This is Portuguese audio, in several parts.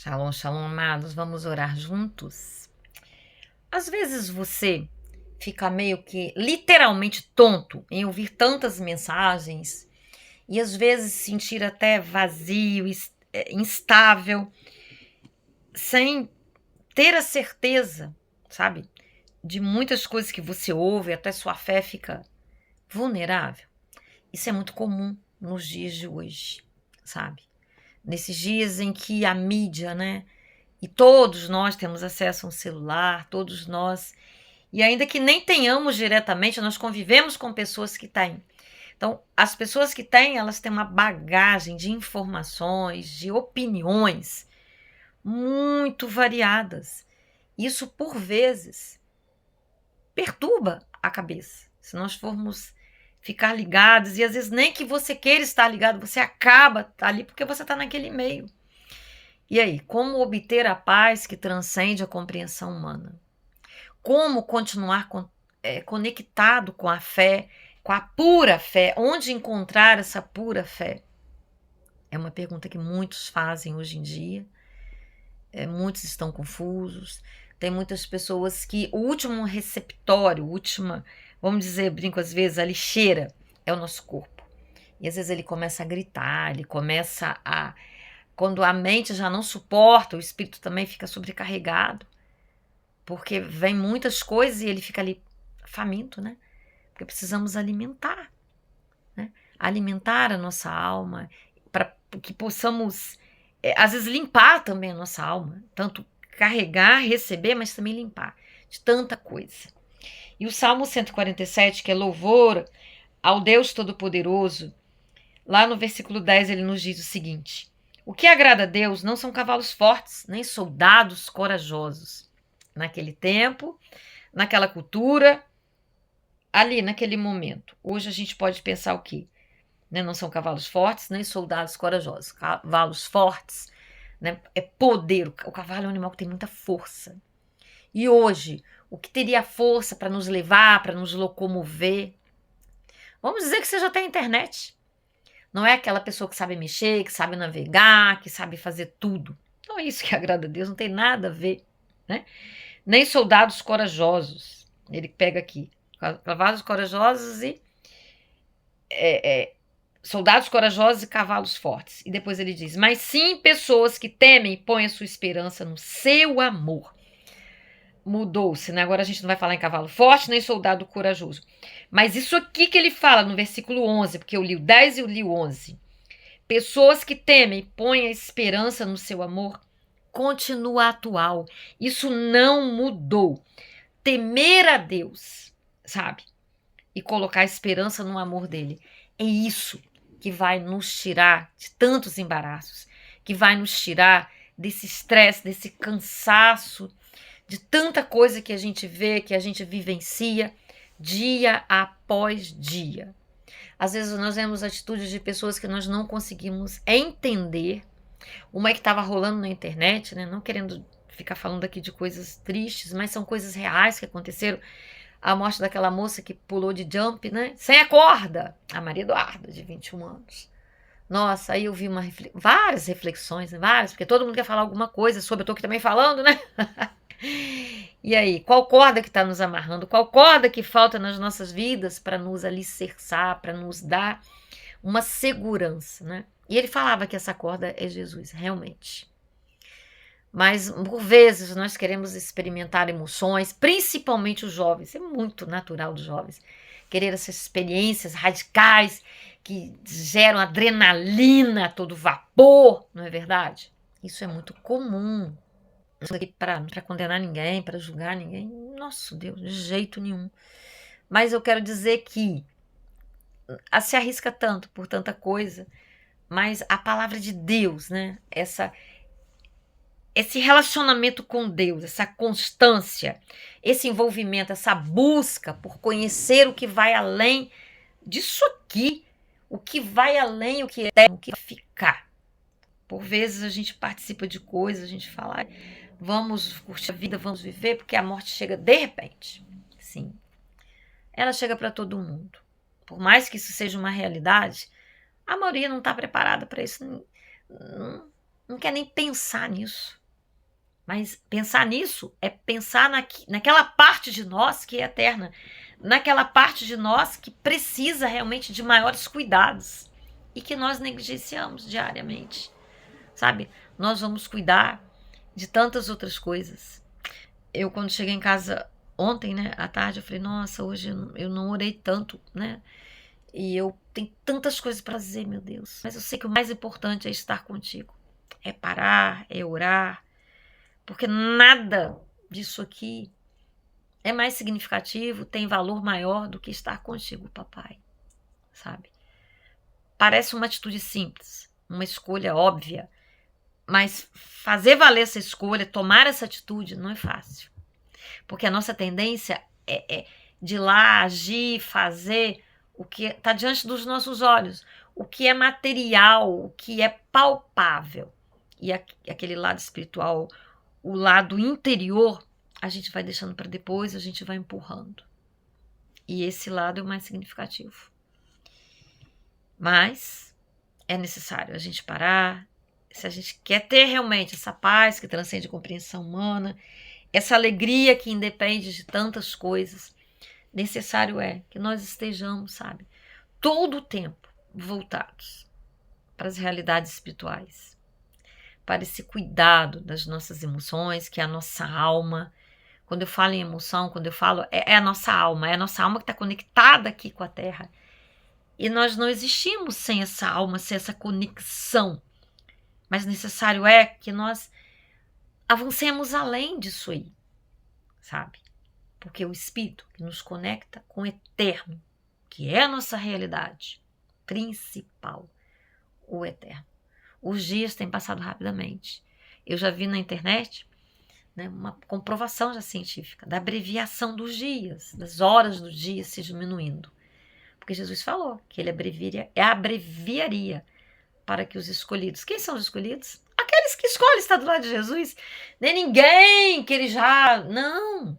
Shalom, shalom, amados. Vamos orar juntos? Às vezes você fica meio que literalmente tonto em ouvir tantas mensagens e às vezes sentir até vazio, instável, sem ter a certeza, sabe, de muitas coisas que você ouve, até sua fé fica vulnerável. Isso é muito comum nos dias de hoje, sabe? Nesses dias em que a mídia, né? E todos nós temos acesso a um celular, todos nós. E ainda que nem tenhamos diretamente, nós convivemos com pessoas que têm. Então, as pessoas que têm, elas têm uma bagagem de informações, de opiniões muito variadas. Isso, por vezes, perturba a cabeça. Se nós formos ficar ligados, e às vezes nem que você queira estar ligado, você acaba ali porque você está naquele meio. E aí, como obter a paz que transcende a compreensão humana? Como continuar conectado com a fé, com a pura fé? Onde encontrar essa pura fé? É uma pergunta que muitos fazem hoje em dia. Muitos estão confusos. Tem muitas pessoas que o último receptório, vamos dizer, brinco às vezes, a lixeira é o nosso corpo. E às vezes ele começa a gritar, ele começa a... Quando a mente já não suporta, o espírito também fica sobrecarregado. Porque vem muitas coisas e ele fica ali faminto, né? Porque precisamos alimentar, né? Alimentar a nossa alma para que possamos, às vezes, limpar também a nossa alma. Tanto carregar, receber, mas também limpar de tanta coisa. E o Salmo 147, que é louvor ao Deus Todo-Poderoso, lá no versículo 10 ele nos diz o seguinte: o que agrada a Deus não são cavalos fortes, nem soldados corajosos. Naquele tempo, naquela cultura, ali naquele momento. Hoje a gente pode pensar o quê? Né? Não são cavalos fortes, nem soldados corajosos. Cavalos fortes, né? É poder. O cavalo é um animal que tem muita força. E hoje, o que teria força para nos levar, para nos locomover? Vamos dizer que seja até a internet. Não é aquela pessoa que sabe mexer, que sabe navegar, que sabe fazer tudo. Não é isso que agrada a Deus, não tem nada a ver, né? Nem soldados corajosos. Ele pega aqui, cavalos corajosos e soldados corajosos e cavalos fortes. E depois ele diz, mas sim pessoas que temem e põem a sua esperança no seu amor. Mudou-se, né? Agora a gente não vai falar em cavalo forte nem soldado corajoso. Mas isso aqui que ele fala no versículo 11, porque eu li o 10 e eu li o 11. Pessoas que temem e põem a esperança no seu amor, continua atual. Isso não mudou. Temer a Deus, sabe? E colocar esperança no amor dele. É isso que vai nos tirar de tantos embaraços, que vai nos tirar desse estresse, desse cansaço, de tanta coisa que a gente vê, que a gente vivencia dia após dia. Às vezes nós vemos atitudes de pessoas que nós não conseguimos entender. Uma que estava rolando na internet, né? Não querendo ficar falando aqui de coisas tristes, mas são coisas reais que aconteceram. A morte daquela moça que pulou de jump, né? Sem a corda. A Maria Eduarda, de 21 anos. Nossa, aí eu vi várias reflexões, né? Várias, porque todo mundo quer falar alguma coisa sobre, eu tô aqui também falando, né? E aí, qual corda que está nos amarrando? Qual corda que falta nas nossas vidas para nos alicerçar, para nos dar uma segurança, né? E ele falava que essa corda é Jesus, realmente. Mas, por vezes, nós queremos experimentar emoções, principalmente os jovens. É muito natural dos jovens querer essas experiências radicais que geram adrenalina a todo vapor, não é verdade? Isso é muito comum. Não aqui para condenar ninguém, para julgar ninguém. Nossa, Deus, de jeito nenhum. Mas eu quero dizer que se arrisca tanto por tanta coisa, mas a palavra de Deus, né? Esse relacionamento com Deus, essa constância, esse envolvimento, essa busca por conhecer o que vai além disso aqui, o que vai além, o que é, o que vai ficar. Por vezes a gente participa de coisas, a gente fala, vamos curtir a vida, vamos viver, porque a morte chega de repente. Sim, ela chega para todo mundo. Por mais que isso seja uma realidade, a maioria não está preparada para isso. Não, não quer nem pensar nisso. Mas pensar nisso é pensar naquela parte de nós que é eterna, naquela parte de nós que precisa realmente de maiores cuidados e que nós negligenciamos diariamente, sabe? Nós vamos cuidar de tantas outras coisas. Eu, quando cheguei em casa ontem, né, à tarde, eu falei, nossa, hoje eu não orei tanto, né? E eu tenho tantas coisas para dizer, meu Deus. Mas eu sei que o mais importante é estar contigo. É parar, é orar, porque nada disso aqui é mais significativo, tem valor maior do que estar contigo, papai, sabe? Parece uma atitude simples, uma escolha óbvia, mas fazer valer essa escolha, tomar essa atitude, não é fácil. Porque a nossa tendência é de ir lá agir, fazer o que está diante dos nossos olhos, o que é material, o que é palpável. E aquele lado espiritual, o lado interior, a gente vai deixando para depois, a gente vai empurrando. E esse lado é o mais significativo. Mas é necessário a gente parar, se a gente quer ter realmente essa paz que transcende a compreensão humana, essa alegria que independe de tantas coisas, necessário é que nós estejamos, sabe, todo o tempo voltados para as realidades espirituais, para esse cuidado das nossas emoções, que é a nossa alma. Quando eu falo em emoção, quando eu falo, é a nossa alma que está conectada aqui com a Terra. E nós não existimos sem essa alma, sem essa conexão. Mas necessário é que nós avancemos além disso aí, sabe? Porque o Espírito que nos conecta com o eterno, que é a nossa realidade principal, o eterno. Os dias têm passado rapidamente. Eu já vi na internet, né, uma comprovação já científica da abreviação dos dias, das horas do dia se diminuindo. Porque Jesus falou que ele abreviaria para que os escolhidos... Quem são os escolhidos? Aqueles que escolhem estar do lado de Jesus. Nem ninguém que ele já... Não,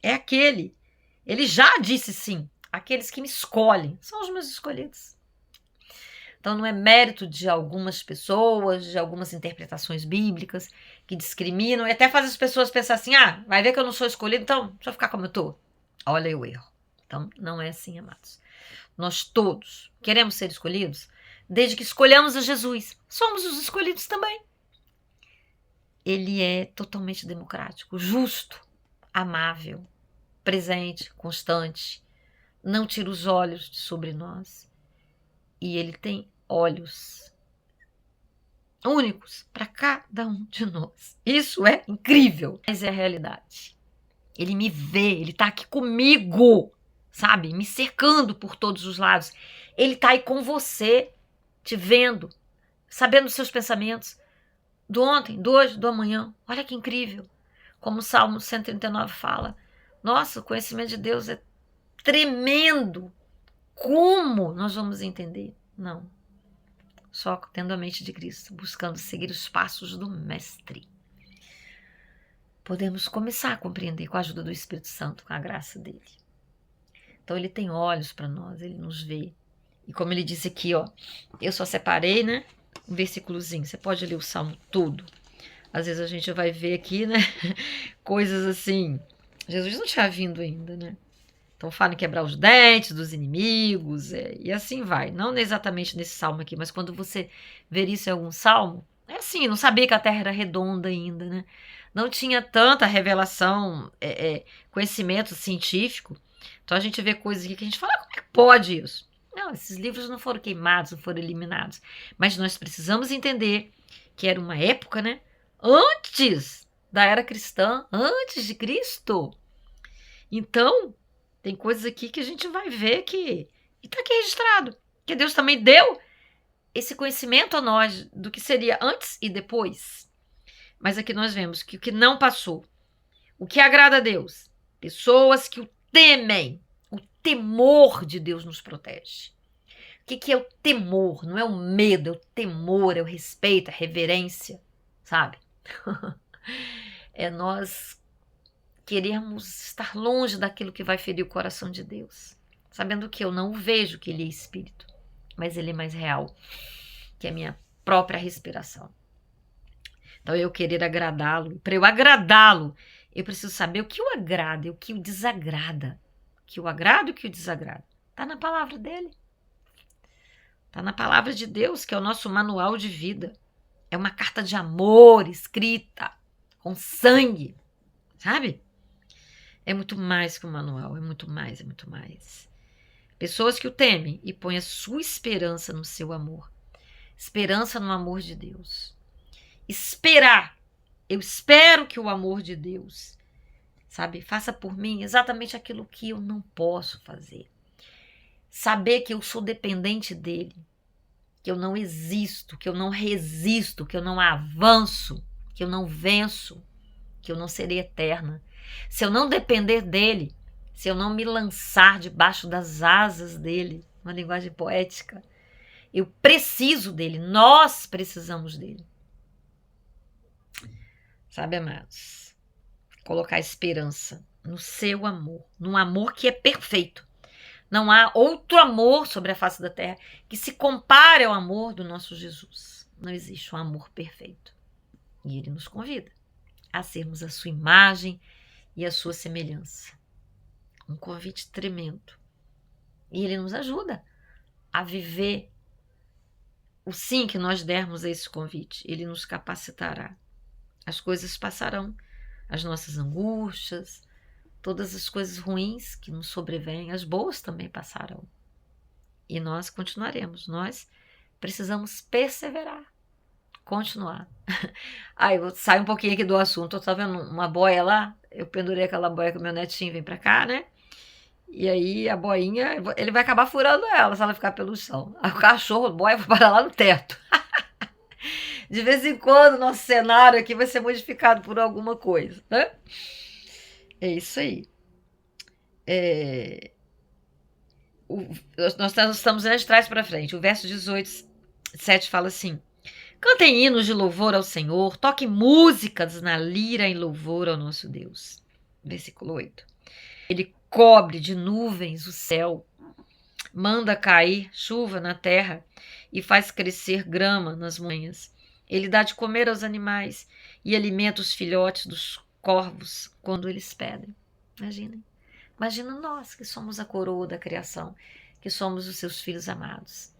é aquele. Ele já disse sim. Aqueles que me escolhem são os meus escolhidos. Então não é mérito de algumas pessoas, de algumas interpretações bíblicas que discriminam e até faz as pessoas pensar assim, vai ver que eu não sou escolhido, então deixa eu ficar como eu tô. Olha o erro. Então não é assim, amados. Nós todos queremos ser escolhidos, desde que escolhamos a Jesus. Somos os escolhidos também. Ele é totalmente democrático, justo, amável, presente, constante, não tira os olhos de sobre nós. E ele tem olhos únicos para cada um de nós. Isso é incrível, mas é a realidade. Ele me vê, ele está aqui comigo, sabe? Me cercando por todos os lados. Ele está aí com você, te vendo, sabendo os seus pensamentos, do ontem, do hoje, do amanhã. Olha que incrível. Como o Salmo 139 fala. Nossa, o conhecimento de Deus é tremendo. Como nós vamos entender? Não. Só tendo a mente de Cristo, buscando seguir os passos do Mestre. Podemos começar a compreender com a ajuda do Espírito Santo, com a graça dele. Então ele tem olhos para nós, ele nos vê. E como ele disse aqui, eu só separei, né, um versículozinho. Você pode ler o Salmo todo. Às vezes a gente vai ver aqui, né, coisas assim. Jesus não tinha vindo ainda, né? Então fala em quebrar os dentes dos inimigos, e assim vai. Não exatamente nesse salmo aqui, mas quando você ver isso em algum salmo, é assim, não sabia que a terra era redonda ainda, né? Não tinha tanta revelação, conhecimento científico. Então a gente vê coisas aqui que a gente fala, como é que pode isso? Não, esses livros não foram queimados, não foram eliminados. Mas nós precisamos entender que era uma época, né? Antes da era cristã, antes de Cristo. Então, tem coisas aqui que a gente vai ver que está aqui registrado. Que Deus também deu esse conhecimento a nós do que seria antes e depois. Mas aqui nós vemos que o que não passou, o que agrada a Deus, pessoas que o temem, o temor de Deus nos protege. O que é o temor? Não é o medo, é o temor, é o respeito, a reverência, sabe? É nós queremos estar longe daquilo que vai ferir o coração de Deus, sabendo que eu não o vejo, que ele é espírito, mas ele é mais real que a minha própria respiração. Então, eu querer agradá-lo. Para eu agradá-lo, eu preciso saber o que o agrada e o que o desagrada. O que o agrada e o que o desagrada. Está na palavra dele. Está na palavra de Deus, que é o nosso manual de vida. É uma carta de amor escrita com sangue, sabe? É muito mais que um manual, é muito mais, é muito mais. Pessoas que o temem e põem a sua esperança no seu amor. Esperança no amor de Deus. Esperar. Eu espero que o amor de Deus, sabe, faça por mim exatamente aquilo que eu não posso fazer. Saber que eu sou dependente dele, que eu não existo, que eu não resisto, que eu não avanço, que eu não venço, que eu não serei eterna. Se eu não depender dele, se eu não me lançar debaixo das asas dele, uma linguagem poética, eu preciso dele, nós precisamos dele. Sabe, amados? Colocar esperança no seu amor, num amor que é perfeito. Não há outro amor sobre a face da terra que se compare ao amor do nosso Jesus. Não existe um amor perfeito. E ele nos convida a sermos a sua imagem e a sua semelhança. Um convite tremendo. E ele nos ajuda a viver o sim que nós dermos a esse convite. Ele nos capacitará. As coisas passarão, as nossas angústias, todas as coisas ruins que nos sobrevêm, as boas também passarão. E nós continuaremos. Nós precisamos perseverar, continuar. Eu saio um pouquinho aqui do assunto. Eu estava vendo uma boia lá, eu pendurei aquela boia que o meu netinho vem para cá, né? E aí a boinha, ele vai acabar furando ela se ela ficar pelo chão. Aí o cachorro, a boia, vai parar lá no teto. De vez em quando, nosso cenário aqui vai ser modificado por alguma coisa, né? É isso aí. Nós estamos de trás para frente. O verso 18, 7 fala assim: cantem hinos de louvor ao Senhor, toquem músicas na lira em louvor ao nosso Deus. Versículo 8. Ele cobre de nuvens o céu, manda cair chuva na terra e faz crescer grama nas montanhas. Ele dá de comer aos animais e alimenta os filhotes dos corvos quando eles pedem. Imaginem. Imagina nós que somos a coroa da criação, que somos os seus filhos amados.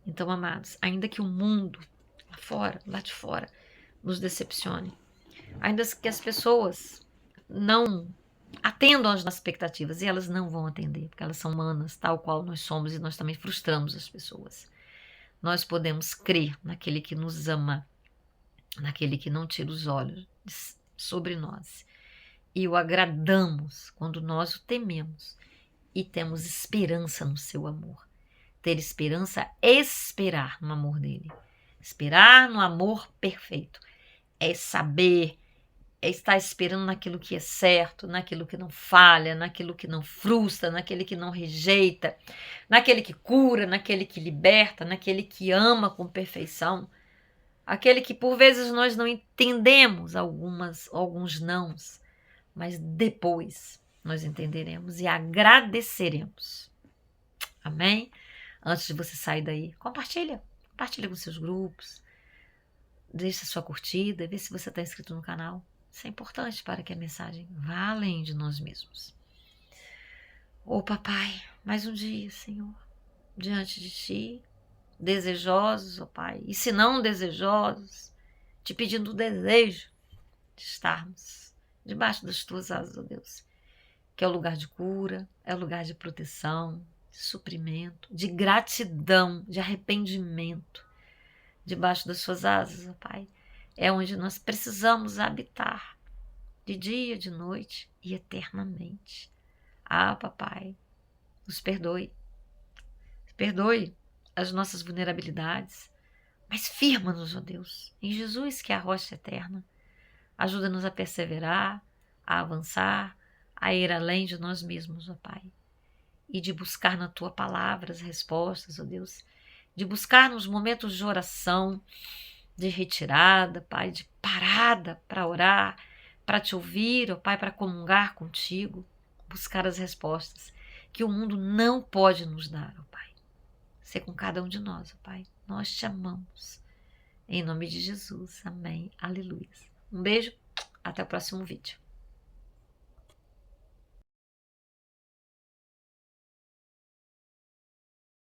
Então, amados, ainda que o mundo lá de fora, nos decepcione, ainda que as pessoas não atendam às nossas expectativas, e elas não vão atender, porque elas são humanas, tal qual nós somos, e nós também frustramos as pessoas. Nós podemos crer naquele que nos ama, naquele que não tira os olhos sobre nós. E o agradamos quando nós o tememos e temos esperança no seu amor. Ter esperança é esperar no amor dele. Esperar no amor perfeito. É saber, é estar esperando naquilo que é certo, naquilo que não falha, naquilo que não frustra, naquele que não rejeita, naquele que cura, naquele que liberta, naquele que ama com perfeição. Aquele que por vezes nós não entendemos alguns nãos, mas depois nós entenderemos e agradeceremos. Amém? Antes de você sair daí, compartilha com seus grupos, deixa sua curtida, vê se você está inscrito no canal. Isso é importante para que a mensagem vá além de nós mesmos. Papai, mais um dia, Senhor, diante de Ti, desejosos, Pai, e se não desejosos, te pedindo o desejo de estarmos debaixo das Tuas asas, ó Deus, que é o lugar de cura, é o lugar de proteção, de suprimento, de gratidão, de arrependimento. Debaixo das Suas asas, ó Pai, é onde nós precisamos habitar, de dia, de noite e eternamente. Papai, nos perdoe. Perdoe as nossas vulnerabilidades, mas firma-nos, ó Deus, em Jesus, que é a rocha eterna. Ajuda-nos a perseverar, a avançar, a ir além de nós mesmos, ó Pai. E de buscar na Tua palavra as respostas, ó Deus. De buscar nos momentos de oração, de retirada, Pai, de parada para orar, para Te ouvir, ó Pai, para comungar contigo. Buscar as respostas que o mundo não pode nos dar, ó Pai. Ser com cada um de nós, ó Pai. Nós Te amamos. Em nome de Jesus. Amém. Aleluia. Um beijo. Até o próximo vídeo.